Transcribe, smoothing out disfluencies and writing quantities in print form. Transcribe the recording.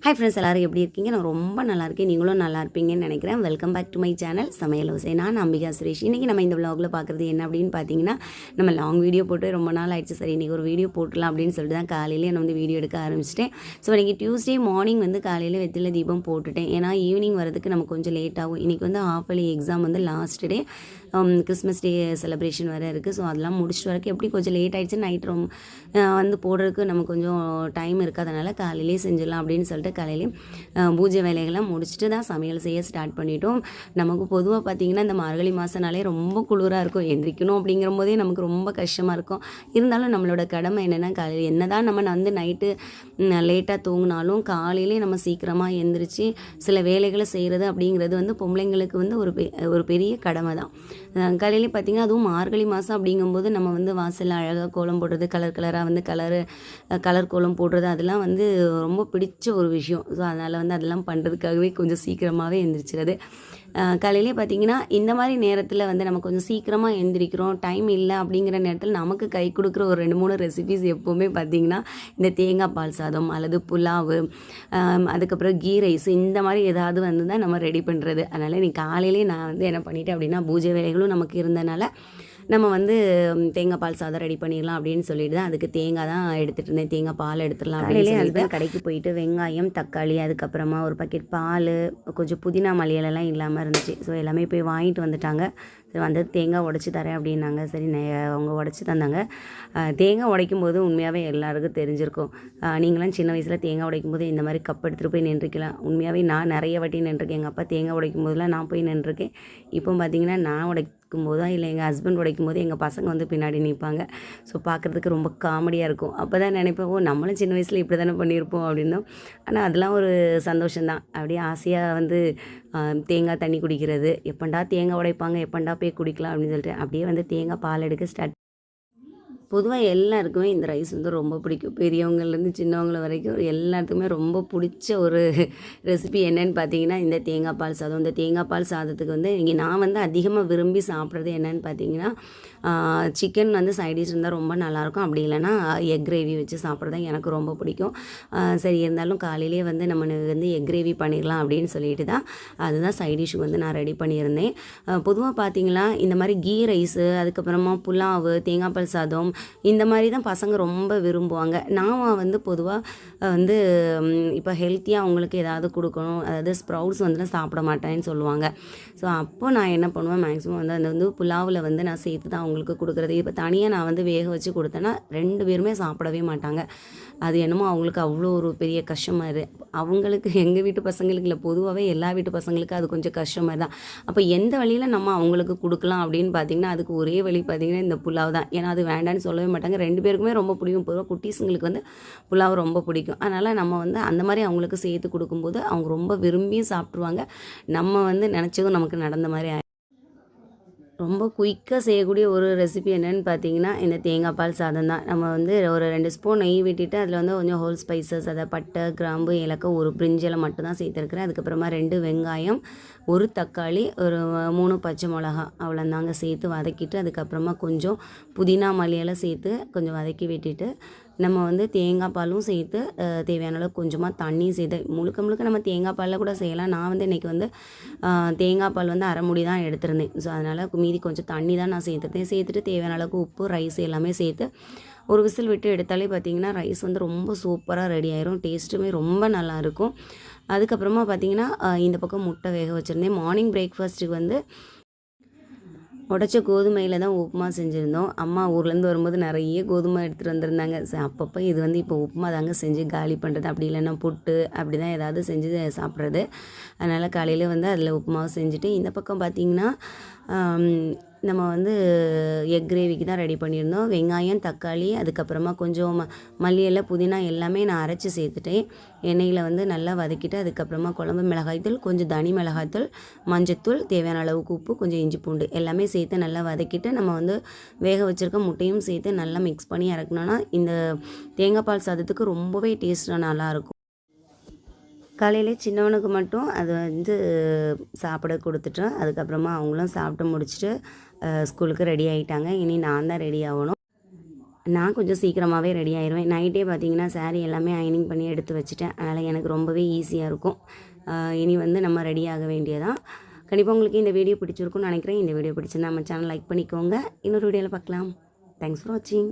Hi friends, எல்லோரும் எப்படி இருக்கீங்க? நான் ரொம்ப நல்லா இருக்கேன். நீங்களும் நல்லா இருப்பீங்கன்னு நினைக்கிறேன். Welcome back to my channel Samayal Osai. நான் அம்பிகா சுரேஷ். இன்றைக்கி நம்ம இந்த விலாகில் பார்க்குறது என்ன அப்படின்னு பார்த்தீங்கன்னா, நம்ம லாங் வீடியோ போட்டு ரொம்ப நாள் ஆயிடுச்சு. சரி, இன்றைக்கி ஒரு வீடியோ போட்டுலாம் அப்படின்னு சொல்லிட்டு தான் காலையிலே நான் வந்து வீடியோ எடுக்க ஆரம்பிச்சிட்டேன். ஸோ இன்றைக்கி டியூஸ்டே மார்னிங் வந்து காலையில் வெற்றிலை தீபம் போட்டுட்டேன். ஏன்னா ஈவினிங் வரதுக்கு நமக்கு கொஞ்சம் லேட் ஆகும். இன்றைக்கி வந்து ஹாஃப் இயர்லி எக்ஸாம் வந்து last day, Christmas day celebration வேறு இருக்குது. ஸோ அதெல்லாம் முடிச்சுட்டு வரக்கு எப்படி கொஞ்சம் லேட் ஆகிடுச்சு. நைட் ரொம்ப வந்து போடுறதுக்கு நமக்கு கொஞ்சம் டைம் இருக்காதனால காலையிலே செஞ்சிடலாம் அப்படின்னு சொல்லிட்டு காலையிலே பூஜை வேலைகள்லாம் முடிச்சுட்டு தான் சமையல் செய்ய ஸ்டார்ட் பண்ணிட்டோம். நமக்கு பொதுவாக பார்த்திங்கன்னா இந்த மார்கழி மாதனாலே ரொம்ப குளிராக இருக்கும். எந்திரிக்கணும் அப்படிங்கிற போதே நமக்கு ரொம்ப கஷ்டமாக இருக்கும். இருந்தாலும் நம்மளோட கடமை என்னென்னா, காலையில் என்ன தான் நம்ம வந்து நைட்டு லேட்டாக தூங்கினாலும் காலையிலே நம்ம சீக்கிரமாக எந்திரிச்சு சில வேலைகளை செய்கிறது அப்படிங்கிறது வந்து பொம்பளைங்களுக்கு வந்து ஒரு பெரிய கடமை தான். காலையிலே பார்த்திங்கன்னா அதுவும் மார்கழி மாதம் அப்படிங்கும்போது நம்ம வந்து வாசலில் அழகாக கோலம் போடுறது, கலர் கலராக வந்து கலர் கோலம் போடுறது, அதெல்லாம் வந்து ரொம்ப பிடிச்ச ஒரு விஷயம். ஸோ அதனால் வந்து அதெல்லாம் பண்ணுறதுக்காகவே கொஞ்சம் சீக்கிரமாகவே எந்திரிச்சிருது. காலையிலே பார்த்திங்கன்னா இந்த மாதிரி நேரத்தில் வந்து நம்ம கொஞ்சம் சீக்கிரமாக எந்திரிக்கிறோம், டைம் இல்லை அப்படிங்கிற நேரத்தில் நமக்கு கை கொடுக்குற ஒரு 2-3 ரெசிபீஸ் எப்போவுமே பார்த்திங்கன்னா இந்த தேங்காய் பால் சாதம் அல்லது புலாவு, அதுக்கப்புறம் கீ ரைஸ், இந்த மாதிரி ஏதாவது வந்து தான் நம்ம ரெடி பண்ணுறது. அதனால் இன்றைக்கி காலையிலே நான் வந்து என்ன பண்ணிட்டேன் அப்படின்னா, பூஜை வேலைகளும் நமக்கு இருந்தனால நம்ம வந்து தேங்காய் பால் சாதம் ரெடி பண்ணிடலாம் அப்படின்னு சொல்லிட்டு தான் அதுக்கு தேங்காய் தான் எடுத்துகிட்டு இருந்தேன். தேங்காய் பால் எடுத்துடலாம் அப்படின்னு சொல்லிட்டு கடைக்கு போயிட்டு வெங்காயம், தக்காளி, அதுக்கப்புறமா ஒரு பாக்கெட் பால், கொஞ்சம் புதினா மல்லியெல்லாம் இல்லாமல் இருந்துச்சு. ஸோ எல்லாமே போய் வாங்கிட்டு வந்துட்டாங்க. சரி, வந்து தேங்காய் உடச்சி தரேன் அப்படின்னாங்க. சரி, அவங்க உடச்சி தந்தாங்க. தேங்காய் உடைக்கும் போது உண்மையாகவே எல்லாருக்கும் தெரிஞ்சிருக்கும். நீங்களாம் சின்ன வயசில் தேங்காய் உடைக்கும் போது இந்த மாதிரி கப் எடுத்துகிட்டு போய் நின்றுக்கலாம். உண்மையாகவே நான் நிறைய வாட்டி நின்றுருக்கேன். எங்கள் அப்பா தேங்காய் உடைக்கும் போதெல்லாம் நான் போய் நின்றுருக்கேன். இப்போ பார்த்திங்கன்னா நான் உடைக்கும் போதோ இல்லை எங்கள் ஹஸ்பண்ட் உடைக்கும் போது எங்கள் பசங்க வந்து பின்னாடி நிற்பாங்க. ஸோ பார்க்குறதுக்கு ரொம்ப காமெடியாக இருக்கும். அப்போ தான் நினைப்பேன், ஓ நம்மளும் சின்ன வயசில் இப்படி தானே பண்ணியிருப்போம் அப்படின்னும். ஆனால் அதெல்லாம் ஒரு சந்தோஷம்தான். அப்படியே ஆசையாக வந்து தேங்காய் தண்ணி குடிக்கிறது, எப்பண்டா தேங்காய் உடைப்பாங்க, எப்பண்டா போய் குடிக்கலாம் அப்படின்னு சொல்லிட்டு அப்படியே வந்து தேங்காய் பால் எடுக்க ஸ்டார்ட். பொதுவாக எல்லாருக்குமே இந்த ரைஸ் வந்து ரொம்ப பிடிக்கும். பெரியவங்கள்லேருந்து சின்னவங்கள வரைக்கும் எல்லாத்துக்குமே ரொம்ப பிடிச்ச ஒரு ரெசிபி என்னென்னு பார்த்தீங்கன்னா இந்த தேங்காய் பால் சாதம். இந்த தேங்காய் பால் சாதத்துக்கு வந்து இங்கே நான் வந்து அதிகமாக விரும்பி சாப்பிட்றது என்னென்னு பார்த்தீங்கன்னா, சிக்கன் வந்து சைடிஷ் இருந்தால் ரொம்ப நல்லாயிருக்கும். அப்படி இல்லைன்னா எக் கிரேவி வச்சு சாப்பிட்றது எனக்கு ரொம்ப பிடிக்கும். சரி, இருந்தாலும் காலையிலே வந்து நம்ம வந்து எக் கிரேவி பண்ணிடலாம் அப்படின்னு சொல்லிட்டு தான் அதுதான் சைடிஷ்ஷுக்கு வந்து நான் ரெடி பண்ணியிருந்தேன். பொதுவாக பார்த்தீங்கன்னா இந்த மாதிரி கீ ரைஸு, அதுக்கப்புறமா புலாவு, தேங்காய் பால் சாதம், இந்த மாதிரி தான் பசங்க ரொம்ப விரும்புவாங்க. நான் வந்து பொதுவாக வந்து இப்போ ஹெல்த்தியாக அவங்களுக்கு ஏதாவது கொடுக்கணும், அதாவது ஸ்ப்ரவுட்ஸ் வந்து சாப்பிட மாட்டேன்னு சொல்லுவாங்க. ஸோ அப்போ நான் என்ன பண்ணுவேன், மேக்ஸிமம் வந்து அந்த வந்து புலாவில் வந்து நான் சேர்த்து தான் அவங்களுக்கு கொடுக்குறது. இப்போ தனியாக நான் வந்து வேக வச்சு கொடுத்தேன்னா 2 பேருமே சாப்பிடவே மாட்டாங்க. அது என்னமோ அவங்களுக்கு அவ்வளோ ஒரு பெரிய கஷ்டமாக அவங்களுக்கு, எங்கள் வீட்டு பசங்களுக்கு இல்லை, பொதுவாகவே எல்லா வீட்டு பசங்களுக்கு அது கொஞ்சம் கஷ்டமாக தான். அப்போ எந்த வழியில் நம்ம அவங்களுக்கு கொடுக்கலாம் அப்படின்னு பார்த்திங்கன்னா, அதுக்கு ஒரே வழி பார்த்திங்கன்னா இந்த புலாவ் தான். ஏன்னா அது வேண்டான்னு சொல்லவே மாட்டாங்க. 2 பேருக்குமே ரொம்ப பிடிக்கும். பொதுவாக குட்டீஸுங்களுக்கு வந்து புலாவ் ரொம்ப பிடிக்கும். அதனால் நம்ம வந்து அந்த மாதிரி அவங்களுக்கு சேர்த்து கொடுக்கும்போது அவங்க ரொம்ப விரும்பியும் சாப்பிட்ருவாங்க. நம்ம வந்து நினச்சதும் நமக்கு நடந்த மாதிரி ரொம்ப குயிக்காக செய்யக்கூடிய ஒரு ரெசிபி என்னென்னு பார்த்தீங்கன்னா இந்த தேங்காய் பால் சாதம் தான். நம்ம வந்து ஒரு 2 ஸ்பூன் நெய் விட்டுட்டு அதில் வந்து கொஞ்சம் ஹோல் ஸ்பைசஸ், அதை பட்டை, கிராம்பு, ஏலக்காய், ஒரு பிரிஞ்சில் மட்டும்தான் சேர்த்துருக்குறேன். அதுக்கப்புறமா 2 வெங்காயம், 1 தக்காளி, ஒரு 3 பச்சை மிளகா, அவ்வளோந்தாங்க சேர்த்து வதக்கிட்டு அதுக்கப்புறமா கொஞ்சம் புதினா மல்லியெல்லாம் சேர்த்து கொஞ்சம் வதக்கி விட்டுட்டு நம்ம வந்து தேங்காய் பாலும் சேர்த்து தேவையான அளவு கொஞ்சமாக தண்ணி சேர்த்து முழுக்க நம்ம தேங்காய் பாலில் கூட செய்யலாம். நான் வந்து இன்றைக்கி வந்து தேங்காய் பால் வந்து அரை மூடி தான் எடுத்திருந்தேன். ஸோ அதனால் மீதி கொஞ்சம் தண்ணி தான் நான் சேர்த்துட்டு தேவையான அளவுக்கு உப்பு, ரைஸ் எல்லாமே சேர்த்து ஒரு விசில் விட்டு எடுத்தாலே பார்த்திங்கன்னா ரைஸ் வந்து ரொம்ப சூப்பராக ரெடி ஆயிரும். டேஸ்ட்டுமே ரொம்ப நல்லாயிருக்கும். அதுக்கப்புறமா பார்த்திங்கன்னா இந்த பக்கம் முட்டை வேக வச்சுருந்தேன். மார்னிங் பிரேக்ஃபாஸ்ட்டுக்கு வந்து உடச்ச கோதுமையில் தான் உப்புமா செஞ்சுருந்தோம். அம்மா ஊர்லேருந்து வரும்போது நிறைய கோதுமை எடுத்துகிட்டு வந்திருந்தாங்க. அப்பப்போ இது வந்து இப்போ உப்புமா தாங்க செஞ்சு காலி பண்ணுறது, அப்படி இல்லைன்னா புட்டு அப்படி தான் ஏதாவது செஞ்சு சாப்பிட்றது. அதனால் காலையில் வந்து அதில் உப்புமாவை செஞ்சுட்டு இந்த பக்கம் பார்த்திங்கன்னா நம்ம வந்து எக் கிரேவிக்கு தான் ரெடி பண்ணியிருந்தோம். வெங்காயம், தக்காளி, அதுக்கப்புறமா கொஞ்சம் மல்லி இலை, புதினா எல்லாமே நான் அரைச்சி சேர்த்துட்டேன். எண்ணெயில் வந்து நல்லா வதக்கிட்டு அதுக்கப்புறமா குழம்பு மிளகாய்த்தூள், கொஞ்சம் தனி மிளகாய்த்தூள், மஞ்சத்தூள், தேவையான அளவுக்கு உப்பு, கொஞ்சம் இஞ்சி பூண்டு எல்லாமே சேர்த்து நல்லா வதக்கிட்டு நம்ம வந்து வேக வச்சுருக்க முட்டையும் சேர்த்து நல்லா மிக்ஸ் பண்ணி இறக்குனோன்னா இந்த தேங்காய் பால் சாதத்துக்கு ரொம்பவே டேஸ்ட்டாக நல்லாயிருக்கும். காலையிலே சின்னவனுக்கு மட்டும் அது வந்து சாப்பிட கொடுத்துட்டோம். அதுக்கப்புறமா அவங்களும் சாப்பிட்டு முடிச்சுட்டு ஸ்கூலுக்கு ரெடி ஆகிட்டாங்க. இனி நான் தான் ரெடி ஆகணும். நான் கொஞ்சம் சீக்கிரமாகவே ரெடி ஆயிடுவேன். நைட்டே பார்த்தீங்கன்னா சாரீ எல்லாமே அயனிங் பண்ணி எடுத்து வச்சுட்டேன். அதனால் எனக்கு ரொம்பவே ஈஸியாக இருக்கும். இனி வந்து நம்ம ரெடி ஆக வேண்டியதான். கண்டிப்பாக உங்களுக்கு இந்த வீடியோ பிடிச்சிருக்கும்னு நினைக்கிறேன். இந்த வீடியோ பிடிச்சிருந்தா நம்ம சேனல் லைக் பண்ணிக்கோங்க. இன்னொரு வீடியோவில் பார்க்கலாம். தேங்க்ஸ் ஃபார் வாட்சிங்.